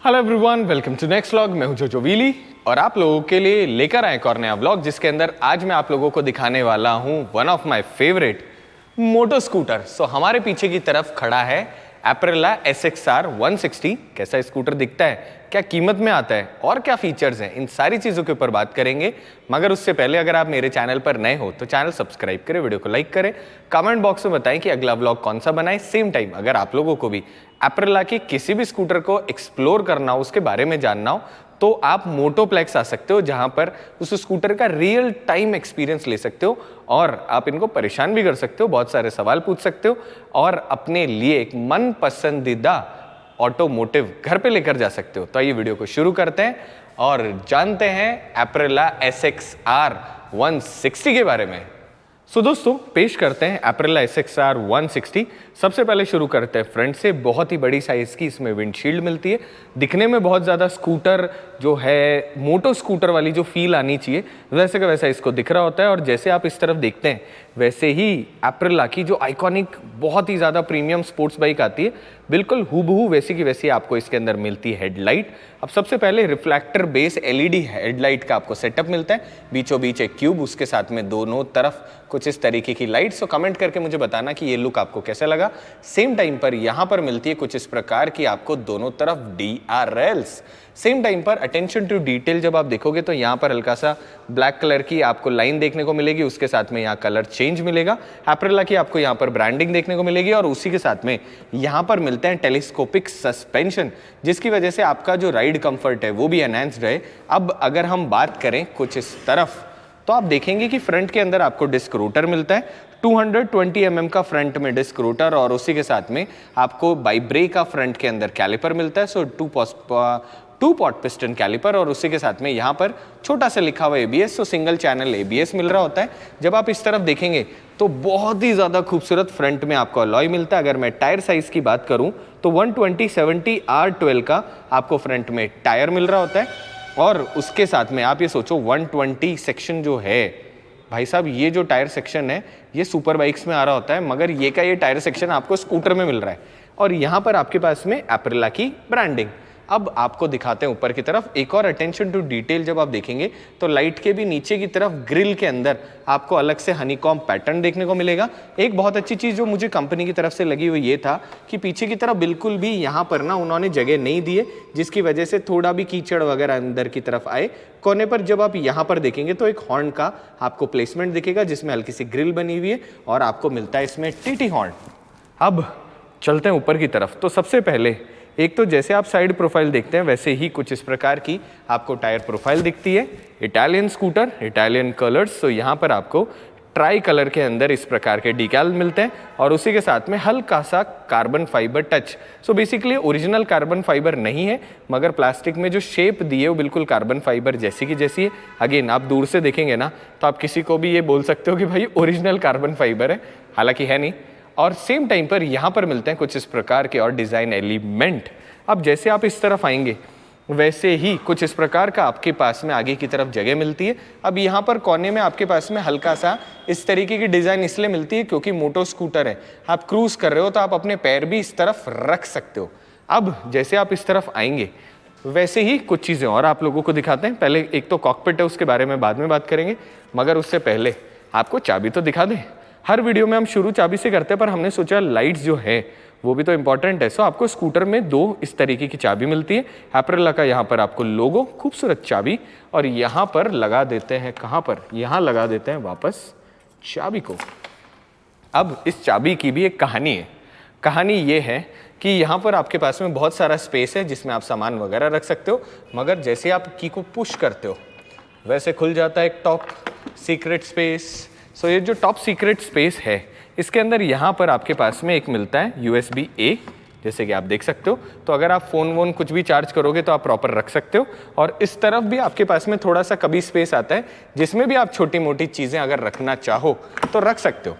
Hello everyone, welcome to next vlog. मैं हूं जोजो वीली और आप लोगों के लिए लेकर आए एक और नया व्लॉग जिसके अंदर आज मैं आप लोगों को दिखाने वाला हूं one of my favourite moto scooter. हमारे पीछे की तरफ खड़ा है एप्रिला SXR 160। कैसा स्कूटर दिखता है, क्या कीमत में आता है और क्या फीचर्स हैं, इन सारी चीज़ों के ऊपर बात करेंगे। मगर उससे पहले अगर आप मेरे चैनल पर नए हो तो चैनल सब्सक्राइब करें, वीडियो को लाइक करें, कमेंट बॉक्स में बताएं कि अगला व्लॉग कौन सा बनाए। सेम टाइम अगर आप लोगों को भी एप्रिला की किसी भी स्कूटर को एक्सप्लोर करना हो, उसके बारे में जानना हो, तो आप मोटोप्लेक्स आ सकते हो, जहां पर उस स्कूटर का रियल टाइम एक्सपीरियंस ले सकते हो और आप इनको परेशान भी कर सकते हो, बहुत सारे सवाल पूछ सकते हो और अपने लिए एक मन पसंदीदा ऑटोमोटिव घर पे लेकर जा सकते हो। तो आइए वीडियो को शुरू करते हैं और जानते हैं एप्रिला SXR 160 के बारे में। दोस्तों पेश करते हैं एप्रिला SXR 160। सबसे पहले शुरू करते हैं फ्रंट से। बहुत ही बड़ी साइज की इसमें विंडशील्ड मिलती है, दिखने में बहुत ज़्यादा स्कूटर जो है मोटो स्कूटर वाली जो फील आनी चाहिए वैसे का वैसा इसको दिख रहा होता है। और जैसे आप इस तरफ देखते हैं वैसे ही एप्रिला की जो आइकॉनिक बहुत ही ज़्यादा प्रीमियम स्पोर्ट्स बाइक आती है, बिल्कुल हूबहू वैसी की वैसी आपको इसके अंदर मिलती है हेडलाइट। अब सबसे पहले रिफ्लेक्टर बेस LED हेडलाइट का आपको सेटअप मिलता है, बीचों बीच एक क्यूब, उसके साथ में दोनों तरफ कुछ इस तरीके की लाइट्स। तो कमेंट करके मुझे बताना कि ये लुक आपको कैसा लगा। सेम टाइम पर यहाँ पर मिलती है कुछ इस प्रकार की आपको दोनों तरफ DRLs। सेम टाइम पर अटेंशन टू डिटेल जब आप देखोगे तो यहाँ पर हल्का सा ब्लैक कलर की आपको लाइन देखने को मिलेगी, उसके साथ में यहाँ कलर चेंज मिलेगा। एप्रिला की आपको यहाँ पर ब्रांडिंग देखने को मिलेगी और उसी के साथ में यहाँ पर मिलते हैं टेलीस्कोपिक सस्पेंशन, जिसकी वजह से आपका जो राइड कंफर्ट है वो भी एनहांस्ड है। अब अगर हम बात करें कुछ इस तरफ तो आप देखेंगे कि फ्रंट के अंदर आपको डिस्क रोटर मिलता है, 220 mm का फ्रंट में डिस्क रोटर और उसी के साथ में आपको बाइब्रे का फ्रंट के अंदर कैलिपर मिलता है। टू पॉट पिस्टन कैलिपर और उसी के साथ में यहाँ पर छोटा सा लिखा हुआ ABS, सिंगल चैनल ABS मिल रहा होता है। जब आप इस तरफ देखेंगे तो बहुत ही ज़्यादा खूबसूरत फ्रंट में आपको अलॉय मिलता है। अगर मैं टायर साइज़ की बात करूँ तो 120/70 R12 का आपको फ्रंट में टायर मिल रहा होता है। और उसके साथ में आप ये सोचो 120 सेक्शन जो है भाई साहब, ये जो टायर सेक्शन है ये सुपर बाइक्स में आ रहा होता है, मगर ये का ये टायर सेक्शन आपको स्कूटर में मिल रहा है। और यहाँ पर आपके पास में एप्रिला की ब्रांडिंग। अब आपको दिखाते हैं ऊपर की तरफ एक और अटेंशन टू डिटेल। जब आप देखेंगे तो लाइट के भी नीचे की तरफ ग्रिल के अंदर आपको अलग से हनीकॉम पैटर्न देखने को मिलेगा। एक बहुत अच्छी चीज़ जो मुझे कंपनी की तरफ से लगी हुई ये था कि पीछे की तरफ बिल्कुल भी यहाँ पर ना उन्होंने जगह नहीं दी है, जिसकी वजह से थोड़ा भी कीचड़ वगैरह अंदर की तरफ आए। कोने पर जब आप यहाँ पर देखेंगे तो एक हॉर्न का आपको प्लेसमेंट दिखेगा, जिसमें हल्की सी ग्रिल बनी हुई है और आपको मिलता है इसमें TT हॉर्न। अब चलते हैं ऊपर की तरफ। तो सबसे पहले एक तो जैसे आप साइड प्रोफाइल देखते हैं वैसे ही कुछ इस प्रकार की आपको टायर प्रोफाइल दिखती है। Italian scooter, Italian colours. तो यहाँ पर आपको ट्राई कलर के अंदर इस प्रकार के डिकैल मिलते हैं और उसी के साथ में हल्का सा carbon fibre touch. Basically original carbon fibre नहीं है, मगर प्लास्टिक में जो शेप दी है वो बिल्कुल कार्बन फाइबर जैसी की जैसी है। अगेन आप दूर से देखेंगे ना तो आप किसी को भी ये बोल सकते हो कि भाई ओरिजिनल कार्बन फाइबर है, हालांकि है नहीं। और सेम टाइम पर यहाँ पर मिलते हैं कुछ इस प्रकार के और डिज़ाइन एलिमेंट। अब जैसे आप इस तरफ आएंगे वैसे ही कुछ इस प्रकार का आपके पास में आगे की तरफ जगह मिलती है। अब यहाँ पर कोने में आपके पास में हल्का सा इस तरीके की डिज़ाइन इसलिए मिलती है क्योंकि मोटो स्कूटर है, आप क्रूज़ कर रहे हो तो आप अपने पैर भी इस तरफ रख सकते हो। अब जैसे आप इस तरफ आएंगे वैसे ही कुछ चीज़ें और आप लोगों को दिखाते हैं। पहले एक तो कॉकपिट है, उसके बारे में बाद में बात करेंगे, मगर उससे पहले आपको चाबी तो दिखा दें। हर वीडियो में हम शुरू चाबी से करते हैं, पर हमने सोचा लाइट्स जो है वो भी तो इंपॉर्टेंट है। आपको स्कूटर में दो इस तरीके की चाबी मिलती है। एप्रिला का यहाँ पर आपको लोगो, खूबसूरत चाबी, और यहाँ पर लगा देते हैं, कहाँ पर, यहाँ लगा देते हैं वापस चाबी को। अब इस चाबी की भी एक कहानी है। कहानी ये है कि यहाँ पर आपके पास में बहुत सारा स्पेस है जिसमें आप सामान वगैरह रख सकते हो, मगर जैसे आप की को पुश करते हो वैसे खुल जाता है एक टॉप सीक्रेट स्पेस। ये जो टॉप सीक्रेट स्पेस है इसके अंदर यहाँ पर आपके पास में एक मिलता है USB-A, जैसे कि आप देख सकते हो। तो अगर आप फ़ोन वोन कुछ भी चार्ज करोगे तो आप प्रॉपर रख सकते हो। और इस तरफ भी आपके पास में थोड़ा सा कभी स्पेस आता है जिसमें भी आप छोटी मोटी चीज़ें अगर रखना चाहो तो रख सकते हो।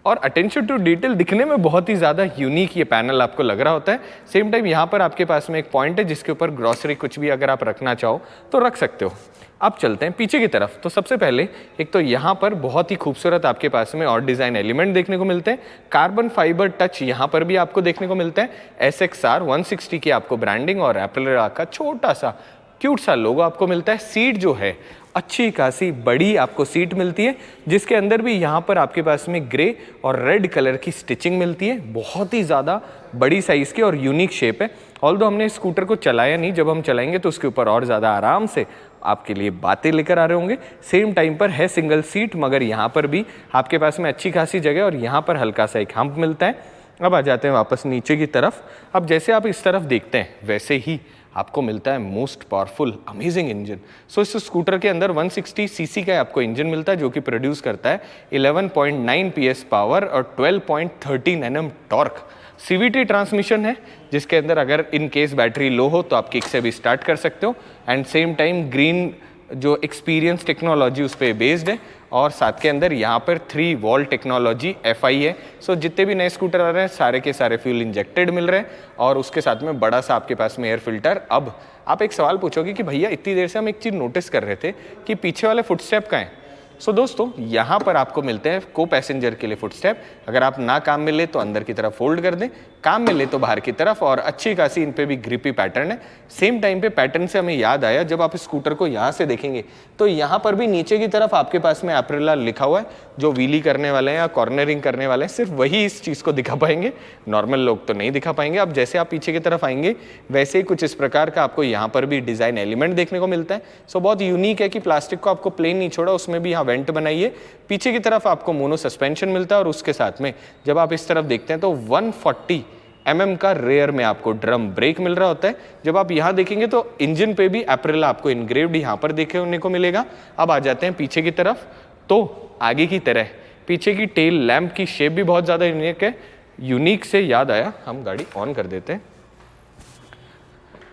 और अटेंशन टू डिटेल दिखने में बहुत ही ज़्यादा यूनिक ये पैनल आपको लग रहा होता है। सेम टाइम यहाँ पर आपके पास में एक पॉइंट है जिसके ऊपर ग्रॉसरी कुछ भी अगर आप रखना चाहो तो रख सकते हो। अब चलते हैं पीछे की तरफ। तो सबसे पहले एक तो यहाँ पर बहुत ही खूबसूरत आपके पास में और डिज़ाइन एलिमेंट देखने को मिलते हैं। कार्बन फाइबर टच यहाँ पर भी आपको देखने को मिलता है। SXR 160 की आपको ब्रांडिंग और एप्रिलरा का छोटा सा क्यूट सा लोगो आपको मिलता है। सीट जो है अच्छी खासी बड़ी आपको सीट मिलती है, जिसके अंदर भी यहाँ पर आपके पास में ग्रे और रेड कलर की स्टिचिंग मिलती है। बहुत ही ज़्यादा बड़ी साइज़ की और यूनिक शेप है। ऑल्दो हमने स्कूटर को चलाया नहीं, जब हम चलाएंगे तो उसके ऊपर और ज़्यादा आराम से आपके लिए बातें लेकर आ रहे होंगे। सेम टाइम पर है सिंगल सीट, मगर यहाँ पर भी आपके पास में अच्छी खासी जगह और यहाँ पर हल्का सा एक हम्प मिलता है। अब आ जाते हैं वापस नीचे की तरफ। अब जैसे आप इस तरफ देखते हैं वैसे ही आपको मिलता है मोस्ट पावरफुल अमेजिंग इंजन। सो इस स्कूटर के अंदर 160 सीसी का आपको इंजन मिलता है जो कि प्रोड्यूस करता है 11.9 PS पावर और 12.13 Nm टॉर्क। CVT ट्रांसमिशन है जिसके अंदर अगर इन केस बैटरी लो हो तो आप किक से भी स्टार्ट कर सकते हो। एंड सेम टाइम ग्रीन जो एक्सपीरियंस टेक्नोलॉजी उस पर बेस्ड है और साथ के अंदर यहाँ पर 3 वॉल्ट टेक्नोलॉजी FI है। सो जितने भी नए स्कूटर आ रहे हैं सारे के सारे फ्यूल इंजेक्टेड मिल रहे हैं और उसके साथ में बड़ा सा आपके पास में एयर फिल्टर। अब आप एक सवाल पूछोगे कि भैया इतनी देर से हम एक चीज़ नोटिस कर रहे थे कि पीछे वाले फुटस्टेप कहाँ हैं। सो दोस्तों यहाँ पर आपको मिलते हैं को पैसेंजर के लिए फुटस्टेप। अगर आप ना काम में ले तो अंदर की तरफ फोल्ड कर दें, काम में ले तो बाहर की तरफ, और अच्छी खासी इन पे भी ग्रिपी पैटर्न है। सेम टाइम पे पैटर्न से हमें याद आया, जब आप स्कूटर को यहाँ से देखेंगे तो यहाँ पर भी नीचे की तरफ आपके पास में एप्रिला लिखा हुआ है। जो व्हीली करने वाले हैं या कॉर्नरिंग करने वाले हैं सिर्फ वही इस चीज़ को दिखा पाएंगे, नॉर्मल लोग तो नहीं दिखा पाएंगे। अब जैसे आप पीछे की तरफ आएंगे वैसे ही कुछ इस प्रकार का आपको यहाँ पर भी डिज़ाइन एलिमेंट देखने को मिलता है। सो बहुत यूनिक है कि प्लास्टिक को आपको प्लेन नहीं छोड़ा, उसमें भी यहाँ वेंट बनाई है। पीछे की तरफ आपको मोनो सस्पेंशन मिलता है और उसके साथ में जब आप इस तरफ देखते हैं तो 140 mm का रेयर में आपको ड्रम ब्रेक मिल रहा होता है। जब आप यहाँ देखेंगे तो इंजन पे भी एप्रिला आपको इनग्रेव्ड यहाँ पर देखने को मिलेगा। अब आ जाते हैं पीछे की तरफ। तो आगे की तरह पीछे की टेल लैंप की शेप भी बहुत ज़्यादा यूनिक है। यूनिक से याद आया, हम गाड़ी ऑन कर देते हैं।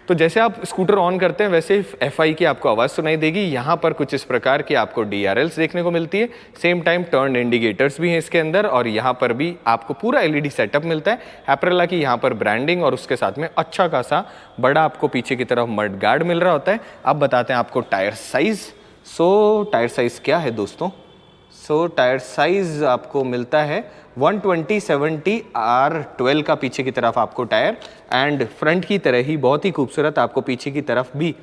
तो जैसे आप स्कूटर ऑन करते हैं वैसे FI की आपको आवाज़ सुनाई देगी। यहाँ पर कुछ इस प्रकार की आपको DRLs देखने को मिलती है। सेम टाइम टर्न इंडिकेटर्स भी हैं इसके अंदर और यहाँ पर भी आपको पूरा LED सेटअप मिलता है। एप्रिला की यहाँ पर ब्रांडिंग और उसके साथ में अच्छा खासा बड़ा आपको पीछे की तरफ मड गार्ड मिल रहा होता है। अब बताते हैं आपको टायर साइज़। सो टायर साइज़ क्या है दोस्तों? सो टायर साइज़ आपको मिलता है 120/70 R12 का पीछे की तरफ आपको टायर, एंड फ्रंट की तरह ही बहुत ही खूबसूरत आपको पीछे की तरफ भी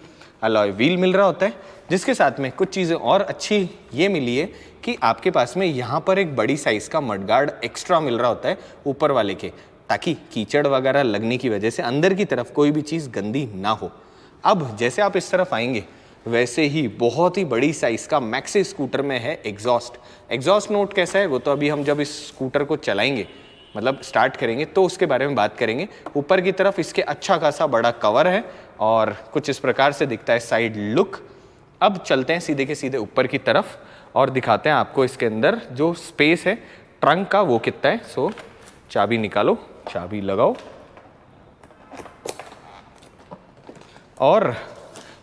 अलॉय व्हील मिल रहा होता है। जिसके साथ में कुछ चीज़ें और अच्छी ये मिली है कि आपके पास में यहाँ पर एक बड़ी साइज़ का मडगार्ड एक्स्ट्रा मिल रहा होता है ऊपर वाले के, ताकि कीचड़ वगैरह लगने की वजह से अंदर की तरफ कोई भी चीज़ गंदी ना हो। अब जैसे आप इस तरफ आएंगे वैसे ही बहुत ही बड़ी साइज़ का मैक्सी स्कूटर में है एग्जॉस्ट नोट कैसा है वो तो अभी हम जब इस स्कूटर को चलाएंगे, मतलब स्टार्ट करेंगे, तो उसके बारे में बात करेंगे। ऊपर की तरफ इसके अच्छा खासा बड़ा कवर है और कुछ इस प्रकार से दिखता है साइड लुक। अब चलते हैं सीधे के सीधे ऊपर की तरफ और दिखाते हैं आपको इसके अंदर जो स्पेस है ट्रंक का वो कितना है। सो चाबी निकालो, चाबी लगाओ, और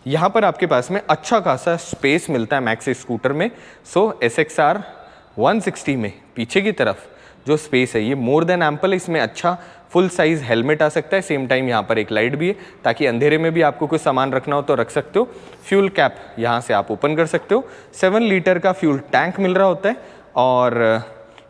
यहाँ पर आपके पास में अच्छा खासा स्पेस मिलता है मैक्सी स्कूटर में। सो SXR 160 में पीछे की तरफ जो स्पेस है ये मोर देन एम्पल। इसमें अच्छा फुल साइज हेलमेट आ सकता है। सेम टाइम यहाँ पर एक लाइट भी है ताकि अंधेरे में भी आपको कुछ सामान रखना हो तो रख सकते हो। फ्यूल कैप यहाँ से आप ओपन कर सकते हो। 7 लीटर का फ्यूल टैंक मिल रहा होता है। और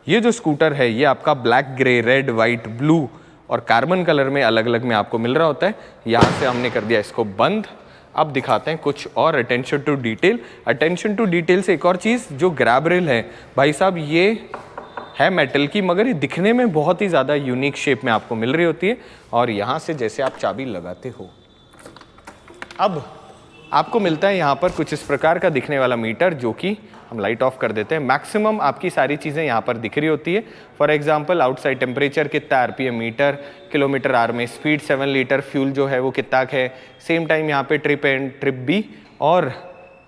ये जो स्कूटर है ये आपका black, grey, red, white, blue और कार्बन कलर में अलग अलग में आपको मिल रहा होता है। यहाँ से हमने कर दिया इसको बंद। अब दिखाते हैं कुछ और attention to detail. Attention to detail से एक और चीज़, जो ग्रैब रेल है भाई साहब ये है मेटल की, मगर ये दिखने में बहुत ही ज़्यादा यूनिक शेप में आपको मिल रही होती है। और यहाँ से जैसे आप चाबी लगाते हो, अब आपको मिलता है यहाँ पर कुछ इस प्रकार का दिखने वाला मीटर, जो कि हम लाइट ऑफ कर देते हैं। मैक्सिमम आपकी सारी चीज़ें यहाँ पर दिख रही होती है। फॉर एग्जांपल आउटसाइड टेम्परेचर कितना, RPM मीटर, किलोमीटर आवर में स्पीड, 7 लीटर फ्यूल जो है वो कितना है। सेम टाइम यहाँ पे ट्रिप एंड ट्रिप भी, और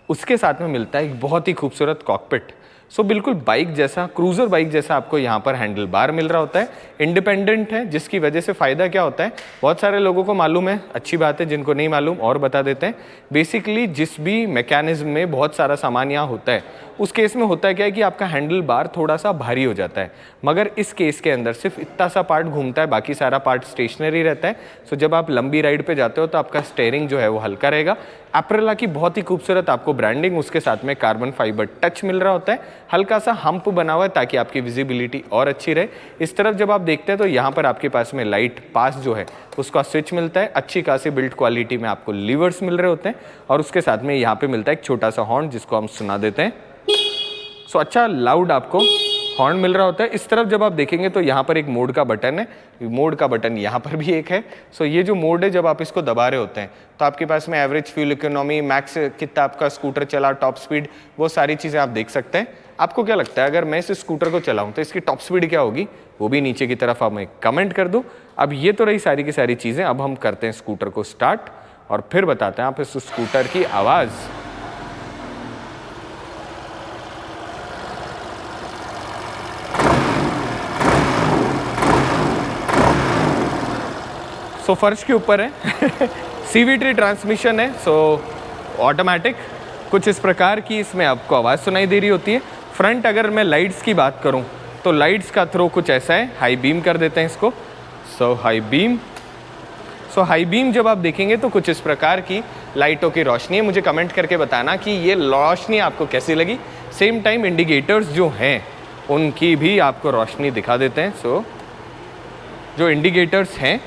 उसके साथ में मिलता है एक बहुत ही खूबसूरत कॉकपिट सो बिल्कुल बाइक जैसा, क्रूज़र बाइक जैसा आपको यहाँ पर हैंडल बार मिल रहा होता है। इंडिपेंडेंट है, जिसकी वजह से फ़ायदा क्या होता है, बहुत सारे लोगों को मालूम है, अच्छी बात है, जिनको नहीं मालूम और बता देते हैं। बेसिकली जिस भी मैकेनिज्म में बहुत सारा सामान यहाँ होता है, उस केस में होता है क्या है कि आपका हैंडल बार थोड़ा सा भारी हो जाता है, मगर इस केस के अंदर सिर्फ इतना सा पार्ट घूमता है, बाकी सारा पार्ट स्टेशनरी रहता है। सो जब आप लंबी राइड पे जाते हो तो आपका स्टेयरिंग जो है वो हल्का रहेगा। एप्रिला की बहुत ही खूबसूरत आपको ब्रांडिंग, उसके साथ में कार्बन फाइबर टच मिल रहा होता है, हल्का सा हम्प बना हुआ है ताकि आपकी विजिबिलिटी और अच्छी रहे। इस तरफ जब आप देखते हैं तो यहाँ पर आपके पास में लाइट पास जो है उसका स्विच मिलता है। अच्छी खासी बिल्ड क्वालिटी में आपको लीवर्स मिल रहे होते हैं और उसके साथ में यहाँ पे मिलता है एक छोटा सा हॉर्न जिसको हम सुना देते हैं। सो अच्छा लाउड आपको हॉर्न मिल रहा होता है। इस तरफ जब आप देखेंगे तो यहाँ पर एक मोड का बटन है, मोड का बटन यहाँ पर भी एक है। सो ये जो मोड है, जब आप इसको दबा रहे होते हैं तो आपके पास में एवरेज फ्यूल इकोनॉमी, मैक्स कितना आपका स्कूटर चला, टॉप स्पीड, वो सारी चीज़ें आप देख सकते हैं। आपको क्या लगता है अगर मैं इस स्कूटर को चलाऊँ तो इसकी टॉप स्पीड क्या होगी, वो भी नीचे की तरफ हमें कमेंट कर दो। अब ये तो रही सारी की सारी चीज़ें। अब हम करते हैं स्कूटर को स्टार्ट और फिर बताते हैं आप इस स्कूटर की आवाज़। सो फर्श के ऊपर है CVT ट्रांसमिशन है, सो ऑटोमेटिक कुछ इस प्रकार की इसमें आपको आवाज़ सुनाई दे रही होती है। फ्रंट अगर मैं लाइट्स की बात करूं तो लाइट्स का थ्रो कुछ ऐसा है, हाई बीम कर देते हैं इसको। सो हाई बीम जब आप देखेंगे तो कुछ इस प्रकार की लाइटों की रोशनी है। मुझे कमेंट करके बताना कि ये रोशनी आपको कैसी लगी। सेम टाइम इंडिकेटर्स जो हैं उनकी भी आपको रोशनी दिखा देते हैं। सो जो इंडिकेटर्स हैं,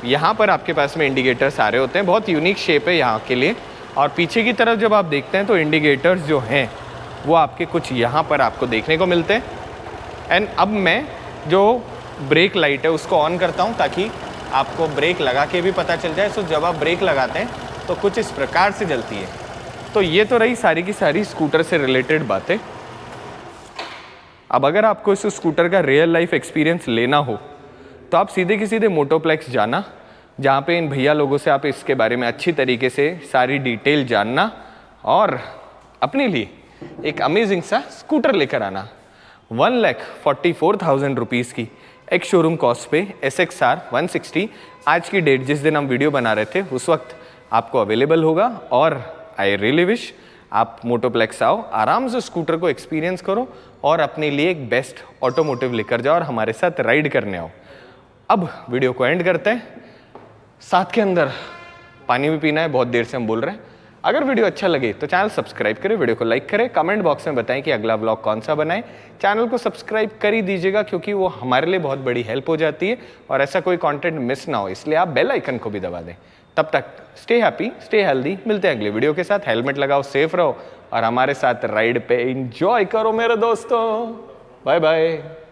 यहाँ पर आपके पास में इंडिकेटर्स आ रहे होते हैं, बहुत यूनिक शेप है यहाँ के लिए। और पीछे की तरफ जब आप देखते हैं तो इंडिकेटर्स जो हैं वो आपके कुछ यहाँ पर आपको देखने को मिलते हैं। एंड अब मैं जो ब्रेक लाइट है उसको ऑन करता हूँ ताकि आपको ब्रेक लगा के भी पता चल जाए। सो जब आप ब्रेक लगाते हैं तो कुछ इस प्रकार से जलती है। तो ये तो रही सारी की सारी स्कूटर से रिलेटेड बातें। अब अगर आपको इस स्कूटर का रियल लाइफ एक्सपीरियंस लेना हो तो आप सीधे की सीधे मोटोप्लेक्स जाना, जहाँ पे इन भैया लोगों से आप इसके बारे में अच्छी तरीके से सारी डिटेल जानना और अपने लिए एक अमेजिंग सा स्कूटर लेकर आना। 1,44,000 रुपीज़ की एक शोरूम कॉस्ट पे SXR 160 आज की डेट जिस दिन हम वीडियो बना रहे थे उस वक्त आपको अवेलेबल होगा। और आई रियली विश आप मोटोप्लेक्स आओ, आराम से स्कूटर को एक्सपीरियंस करो और अपने लिए एक बेस्ट ऑटोमोटिव लेकर जाओ और हमारे साथ राइड करने आओ। अब वीडियो को एंड करते हैं। साथ के अंदर पानी भी पीना है, बहुत देर से हम बोल रहे हैं। अगर वीडियो अच्छा लगे तो चैनल सब्सक्राइब करें, वीडियो को लाइक करें, कमेंट बॉक्स में बताएं कि अगला व्लॉग कौन सा बनाएं। चैनल को सब्सक्राइब कर ही दीजिएगा क्योंकि वो हमारे लिए बहुत बड़ी हेल्प हो जाती है और ऐसा कोई कंटेंट मिस ना हो, इसलिए आप बेल आइकन को भी दबा दें। तब तक स्टे हैप्पी, स्टे हेल्दी। मिलते हैं अगले वीडियो के साथ। हेलमेट लगाओ, सेफ रहो और हमारे साथ राइड पे एंजॉय करो मेरे दोस्तों। Bye bye.